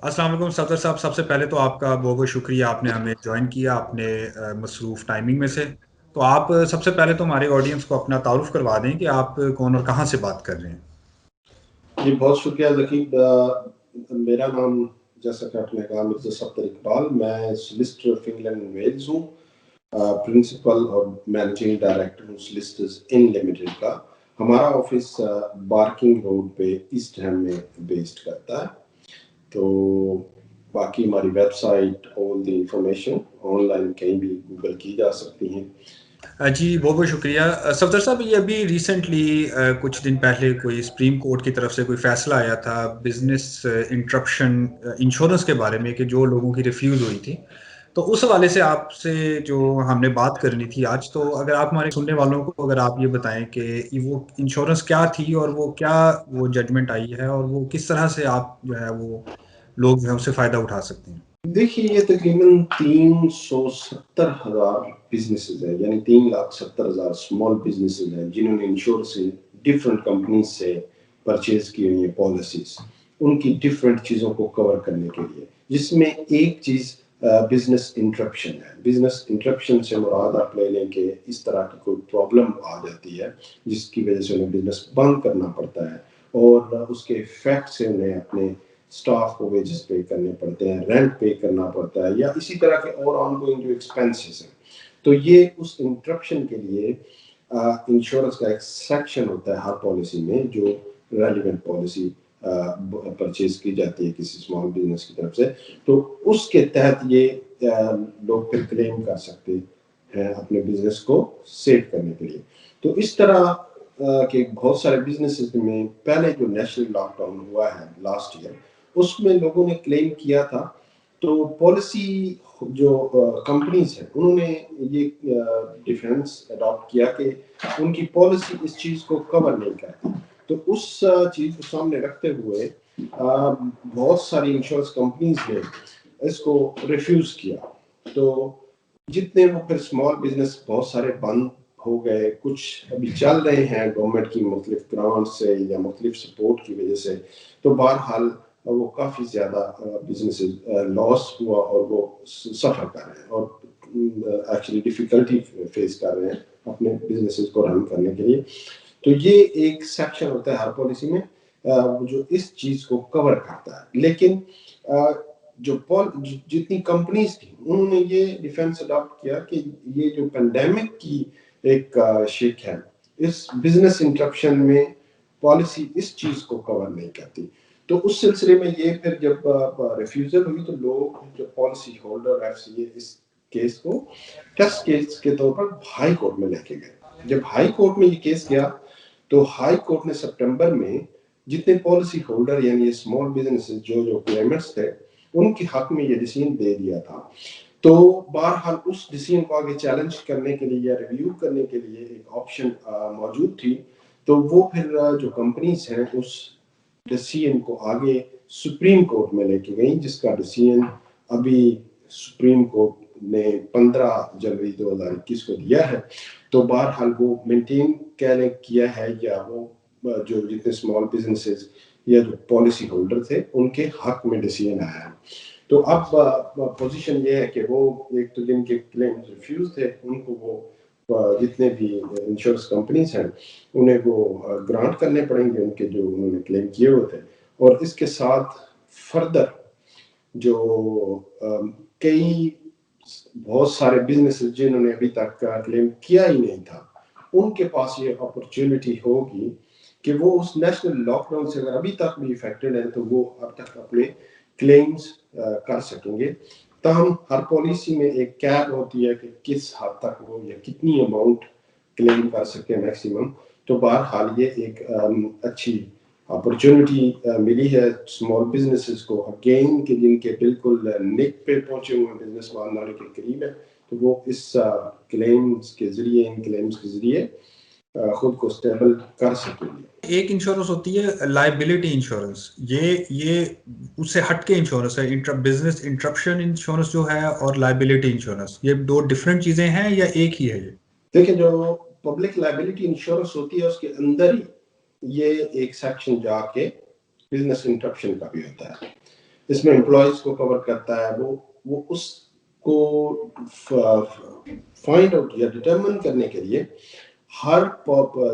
السلام علیکم صدر صاحب، سب سے پہلے تو آپ کا بہت بہت شکریہ، آپ نے ہمیں جوائن کیا اپنے مصروف ٹائمنگ میں سے. تو آپ سب سے پہلے تو ہمارے آڈینس کو اپنا تعارف کروا دیں کہ آپ کون اور کہاں سے بات کر رہے ہیں. جی بہت شکریہ ذکیب. میرا نام جیسا کہ آپ نے کہا مرزا صفدر اقبال، میں solicitor of England and Wales ہوں، پرنسپل اور مینیجنگ ڈائریکٹر ہوں سولسٹرز ان لمیٹڈ کا. ہمارا آفس بارکنگ روڈ پہ ایسٹ ہیم میں بیسڈ کرتا ہے. تو باقی ہماری website all the information online کہیں بھی گوگل کی جا سکتی ہیں. جی بہت بہت شکریہ صفدر صاحب. یہ ابھی ریسنٹلی کچھ دن پہلے کوئی سپریم کورٹ کی طرف سے کوئی فیصلہ آیا تھا بزنس انٹرپشن انشورنس کے بارے میں، کہ جو لوگوں کی ریفیوز ہوئی تھی. تو اس حوالے سے آپ سے جو ہم نے بات کرنی تھی آج، تو اگر آپ ہمارے سننے والوں کو اگر آپ یہ بتائیں کہ وہ انشورنس کیا تھی اور وہ کیا وہ ججمنٹ آئی ہے اور وہ کس طرح سے آپ جو ہے وہ لوگ جو ہے اس سے فائدہ اٹھا سکتے ہیں. دیکھیے یہ تقریباً 370,000 بزنسز ہیں، یعنی 3,70,000 اسمال بزنسز ہیں جنہوں نے انشورنس ڈفرینٹ کمپنیز سے پرچیز کی ہوئی ہیں پالیسیز، ان کی ڈفرینٹ چیزوں کو کور کرنے کے لیے، جس میں ایک چیز بزنس انٹرپشن ہے. بزنس انٹرپشن سے مراد آپ لے لیں کہ اس طرح کی کوئی پرابلم آ جاتی ہے جس کی وجہ سے انہیں بزنس بند کرنا پڑتا ہے، اور اس کے افیکٹ سے انہیں اپنے اسٹاف کو ویجز پے کرنے پڑتے ہیں، رینٹ پے کرنا پڑتا ہے، یا اسی طرح کے اور آن گوئنگ جو ایکسپینسز ہیں. تو یہ اس انٹرپشن کے لیے انشورنس کا ایک سیکشن ہوتا ہے ہر پالیسی میں، جو ریلیونٹ پالیسی پرچیز کی جاتی ہے کسی اسمال بزنس کی طرف سے. تو اس کے تحت یہ لوگ پھر کلیم کر سکتے ہیں اپنے بزنس کو سیو کرنے کے لیے. تو اس طرح کہ بہت سارے بزنسز میں پہلے جو نیشنل لاک ڈاؤن ہوا ہے لاسٹ ایئر، اس میں لوگوں نے کلیم کیا تھا. تو پالیسی جو کمپنیز ہیں انہوں نے یہ ڈیفینس اڈاپٹ کیا کہ ان کی پالیسی اس چیز کو کور نہیں کرتی. تو اس چیز کو سامنے رکھتے ہوئے بہت ساری انشورنس کمپنیز نے اس کو ریفیوز کیا. تو جتنے وہ پھر اسمال بزنس بہت سارے بند ہو گئے، کچھ ابھی چل رہے ہیں گورنمنٹ کی مختلف گرانٹ سے یا مختلف سپورٹ کی وجہ سے. تو بہرحال وہ کافی زیادہ بزنسز لاس ہوا اور وہ سفر کر رہے ہیں اور ایکچولی ڈیفیکلٹی فیس کر رہے ہیں اپنے بزنسز کو رن کرنے کے لیے. تو یہ ایک سیکشن ہوتا ہے ہر پالیسی میں جو اس چیز کو کور کرتا ہے. لیکن جو جتنی کمپنیز تھیں انہوں نے یہ ڈیفینس اڈاپٹ کیا کہ یہ جو پینڈیمک کی ایک شک ہے، اس بزنس انٹرپشن میں پالیسی اس چیز کو کور نہیں کرتی. تو اس سلسلے میں یہ پھر جب ریفیوزل ہوئی تو لوگ جو پالیسی ہولڈر ہے اس کیس کو ٹیسٹ کیس کے طور پر ہائی کورٹ میں لے کے گئے. جب ہائی کورٹ میں یہ کیس گیا تو ہائی کورٹ نے سپٹمبر میں جتنے پالیسی ہولڈر یعنی اسمال بزنس جو کلیمنٹس تھے ان کے حق میں یہ ڈیسیژن دے دیا تھا. تو بہرحال اس ڈیسیژن کو آگے چیلنج کرنے کے لیے یا ریویو کرنے کے لیے ایک آپشن موجود تھی. تو وہ پھر جو کمپنیز ہیں اس ڈیسیژن کو آگے سپریم کورٹ میں لے کے گئیں، جس کا ڈیسیژن ابھی سپریم کورٹ نے 15 جنوری 2021 کو دیا ہے. تو بہرحال وہ مینٹین کیا ہے یا وہ جو جتنے اسمال بزنسز یا جو پالیسی ہولڈر تھے ان کے حق میں ڈیسیژن آیا ہے. تو اب پوزیشن یہ ہے کہ وہ ایک تو جن کے کلیم ریفیوز تھے ان کو وہ جتنے بھی انشورنس کمپنیز ہیں انہیں وہ گرانٹ کرنے پڑیں گے ان کے جو انہوں نے کلیم کیے ہوئے تھے. اور اس کے ساتھ فردر جو کئی بہت سارے بزنسز جنہوں نے ابھی تک کلیم کیا ہی نہیں تھا ان کے پاس یہ اپرچونٹی ہوگی کہ وہ اس نیشنل لاک ڈاؤن سے اگر ابھی تک بھی افیکٹڈ ہیں تو وہ اب تک اپنے کلیمز کر سکیں گے. تاہم ہر پالیسی میں ایک کیپ ہوتی ہے کہ کس حد تک وہ یا کتنی اماؤنٹ کلیم کر سکے میکسیمم. تو بہرحال یہ ایک اچھی اپرچونٹی ملی ہے اسمال بزنسز کو اگین کہ جن کے بالکل نیک پہ پہنچے ہوئے بزنس مارنے کے قریب ہے تو وہ اس کلیمز کے ذریعے ان کلیمز کے ذریعے خود کو اسٹیبل کر سکیں گے. ایک انشورنس ہوتی ہے لائبلٹی انشورنس، یہ اس سے ہٹ کے انشورنس ہے. بزنس انٹرپشن انشورنس جو ہے اور لائبلٹی انشورنس، یہ دو ڈفرینٹ چیزیں ہیں یا ایک ہی ہے؟ یہ دیکھیں جو پبلک لائبلٹی انشورنس ہوتی ہے اس کے اندر ہی یہ ایک سیکشن جا کے بزنس انٹرپشن کا بھی ہوتا ہے. اس میں امپلائیز کو کور کرتا ہے. وہ اس کو فائنڈ آؤٹ یا ڈٹرمن کرنے کے لیے ہر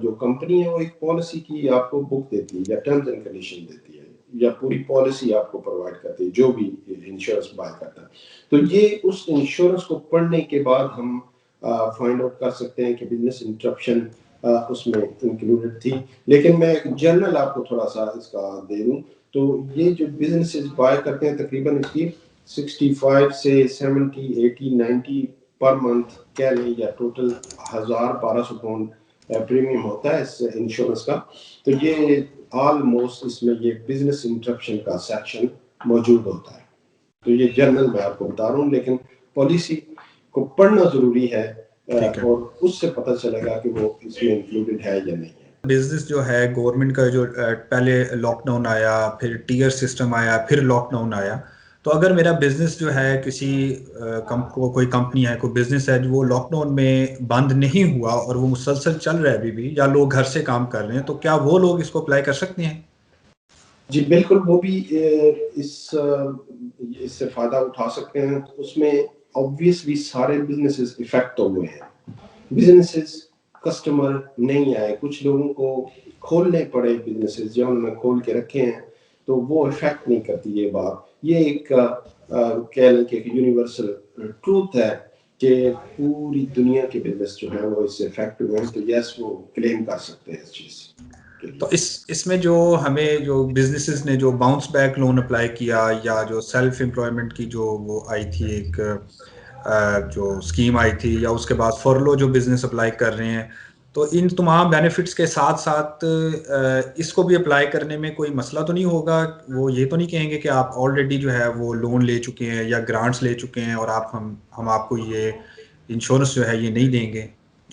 جو کمپنی ہے وہ ایک پالیسی کی آپ کو بک دیتی ہے یا ٹرمز اینڈ کنڈیشن دیتی ہے یا پوری پالیسی آپ کو پرووائڈ کرتی ہے جو بھی انشورنس بائی کرتا ہے. تو یہ اس انشورنس کو پڑھنے کے بعد ہم فائنڈ آؤٹ کر سکتے ہیں کہ بزنس انٹرپشن اس میں انکلوڈڈ تھی. لیکن میں ایک جنرل آپ کو تھوڑا سا اس کا دے دوں تو یہ جو بزنسز بائی کرتے ہیں تقریباً اس کی 65 سے 70 80 90 پر منتھ کہہ لیں یا ٹوٹل 1200 پاؤنڈ پریمیم ہوتا ہے اس انشورنس کا. تو یہ آلموسٹ اس میں یہ بزنس انٹرپشن کا سیکشن موجود ہوتا ہے. تو یہ جنرل میں آپ کو بتا رہا ہوں لیکن پالیسی کو پڑھنا ضروری ہے اور اس سے پتہ چلے گا کہ وہ اس میں انکلوڈڈ ہے یا نہیں ہے. بزنس جو ہے گورنمنٹ کا جو پہلے لاک ڈاؤن آیا پھر ٹیئر سسٹم آیا پھر لاک ڈاؤن آیا تو اگر میرا بزنس جو ہے کسی کوئی کمپنی ہے کوئی بزنس ہے جو وہ لاک ڈاؤن میں بند نہیں ہوا اور وہ مسلسل چل رہا ہے ابھی بھی یا لوگ گھر سے کام کر رہے ہیں تو کیا وہ لوگ اس کو اپلائی کر سکتے ہیں؟ جی بالکل وہ بھی اس سے فائدہ اٹھا سکتے ہیں. اس میں obviously سارے بزنسز افیکٹ ہوئے ہیں. بزنسز کسٹمر نہیں آئے, کچھ لوگوں کو کھولنے پڑے بزنسز جو انہوں نے کھول کے رکھے ہیں تو وہ افیکٹ نہیں کرتی یہ بات. یہ ایک کہہ لیں کہ یونیورسل ٹروتھ ہے کہ پوری دنیا کے بزنس جو ہیں وہ اس سے افیکٹ ہوئے ہیں. تو یس وہ کلیم کر سکتے ہیں اس چیز. تو اس میں جو ہمیں جو بزنسز نے جو باؤنس بیک لون اپلائی کیا یا جو سیلف امپلائمنٹ کی جو وہ آئی تھی ایک جو اسکیم آئی تھی یا اس کے بعد فورلو جو بزنس اپلائی کر رہے ہیں تو ان تمام بینیفٹس کے ساتھ ساتھ اس کو بھی اپلائی کرنے میں کوئی مسئلہ تو نہیں ہوگا؟ وہ یہ تو نہیں کہیں گے کہ آپ آلریڈی جو ہے وہ لون لے چکے ہیں یا گرانٹس لے چکے ہیں اور ہم آپ کو یہ انشورنس جو ہے یہ نہیں دیں گے؟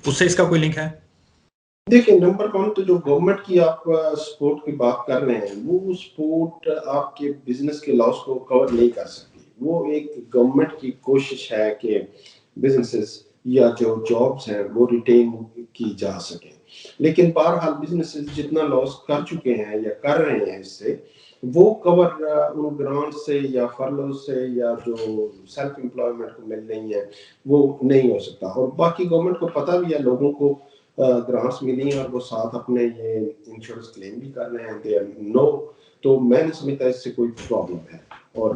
اس سے اس کا کوئی لنک ہے؟ دیکھیں نمبر 1 تو جو گورنمنٹ کی آپ سپورٹ کی بات کر رہے ہیں وہ سپورٹ آپ کے بزنس کے لاس کو کور نہیں کر سکتی. وہ ایک گورنمنٹ کی کوشش ہے کہ بزنسز یا جو جابس ہیں وہ ریٹین کی جا سکیں. لیکن بہرحال بزنسز جتنا لاس کر چکے ہیں یا کر رہے ہیں اس سے وہ کور ان گرانٹ سے یا فرلو سے یا جو سیلف امپلائمنٹ کو مل رہی ہے وہ نہیں ہو سکتا. اور باقی گورنمنٹ کو پتہ بھی ہے لوگوں کو گرانٹس ملی ہیں اور وہ ساتھ اپنے یہ انشورنس کلیم بھی کر رہے ہیں دے نو. تو میں نہیں سمجھتا اس سے کوئی پرابلم ہے اور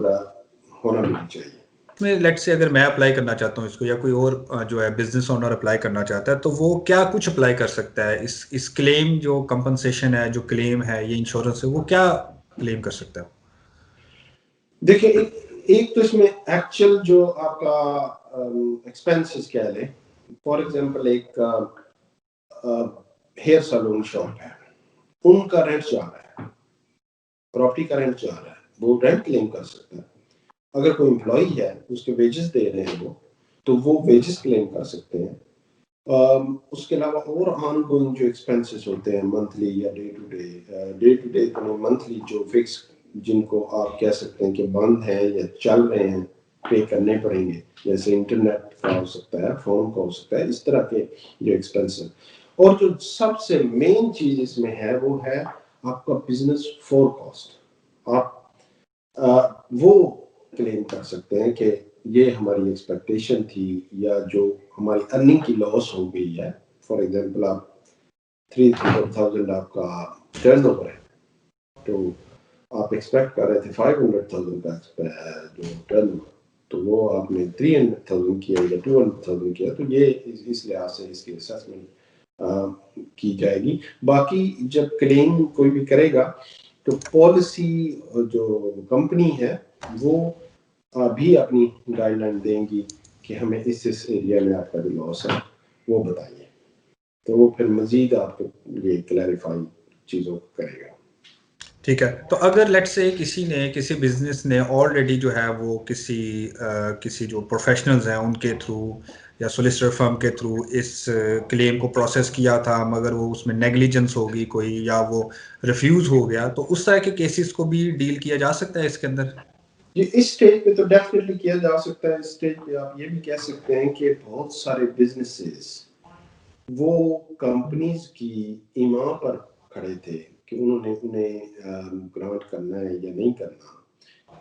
ہونا بھی چاہیے. میں لیٹ سے اگر میں اپلائی کرنا چاہتا ہوں اس کو یا کوئی اور جو ہے بزنس اونر اپلائی کرنا چاہتا ہے تو وہ کیا کچھ اپلائی کر سکتا ہے اس کلیم جو کمپنسیشن ہے جو کلیم ہے یہ انشورنس ہے وہ کیا کلیم کر سکتا ہے؟ دیکھیں ایک تو اس میں ایکچوئل جو آپ کا ایکسپینسز کہہ لیں فار ایگزامپل ایک ہیئر سیلون شاپ ہے ان کا رینٹ جا رہا ہے پراپرٹی کا رینٹ جا رہا ہے وہ رینٹ کلیم کر سکتا ہے. اگر کوئی امپلائی ہے اس کے ویجز دے رہے ہیں وہ تو وہ ویجز کلیم کر سکتے ہیں. اس کے علاوہ اور آن گوئنگ جو ایکسپینسز ہوتے ہیں منتھلی یا ڈے ٹو ڈے منتھلی جو فکس جن کو آپ کہہ سکتے ہیں کہ بند ہیں یا چل رہے ہیں پے کرنے پڑیں گے جیسے انٹرنیٹ کا ہو سکتا ہے فون کا ہو سکتا ہے اس طرح کے جو ایکسپینس ہیں. اور جو سب سے مین چیز اس میں ہے وہ ہے آپ کا بزنس فور کاسٹ. آپ وہ کلیم کر سکتے ہیں کہ یہ ہماری ایکسپیکٹیشن تھی یا جو ہماری ارننگ کی لاس ہو گئی ہے. فار ایگزامپل آپ 300,000 آپ کا ٹرن اوور ہے تو آپ ایکسپیکٹ کر رہے تھے 500,000 کا جو ٹرن اوور تو وہ آپ نے 300,000 کیا یا 200,000 کیا تو یہ اس لحاظ سے اس کی اسیسمنٹ کی جائے گی. باقی جب کلیم کوئی بھی کرے گا تو پالیسی جو کمپنی ہے وہ بھی اپنی گائیڈ لائن دیں گی کہ ہمیں اس ایریا میں آپ کا جو لاس ہے وہ بتائیے تو وہ پھر مزید آپ کو یہ کلیریفائی چیزوں کو کرے گا. ٹھیک ہے. تو اگر لیٹ سے کسی بزنس نے آلریڈی جو ہے وہ کسی جو پروفیشنلز ہیں ان کے تھرو یا سولیسٹر فرم کے تھرو اس کلیم کو پروسیس کیا تھا مگر وہ اس میں نیگلیجنس ہوگی کوئی یا وہ ریفیوز ہو گیا تو اس طرح کے کیسز کو بھی ڈیل کیا جا سکتا ہے اس کے اندر؟ یہ اس سٹیج پہ تو ڈیفینیٹلی کیا جا سکتا ہے. اس سٹیج پہ آپ یہ بھی کہہ سکتے ہیں کہ بہت سارے بزنسز وہ کمپنیز کی ایما پر کھڑے تھے کہ انہیں گرانٹ کرنا ہے یا نہیں کرنا.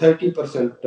30%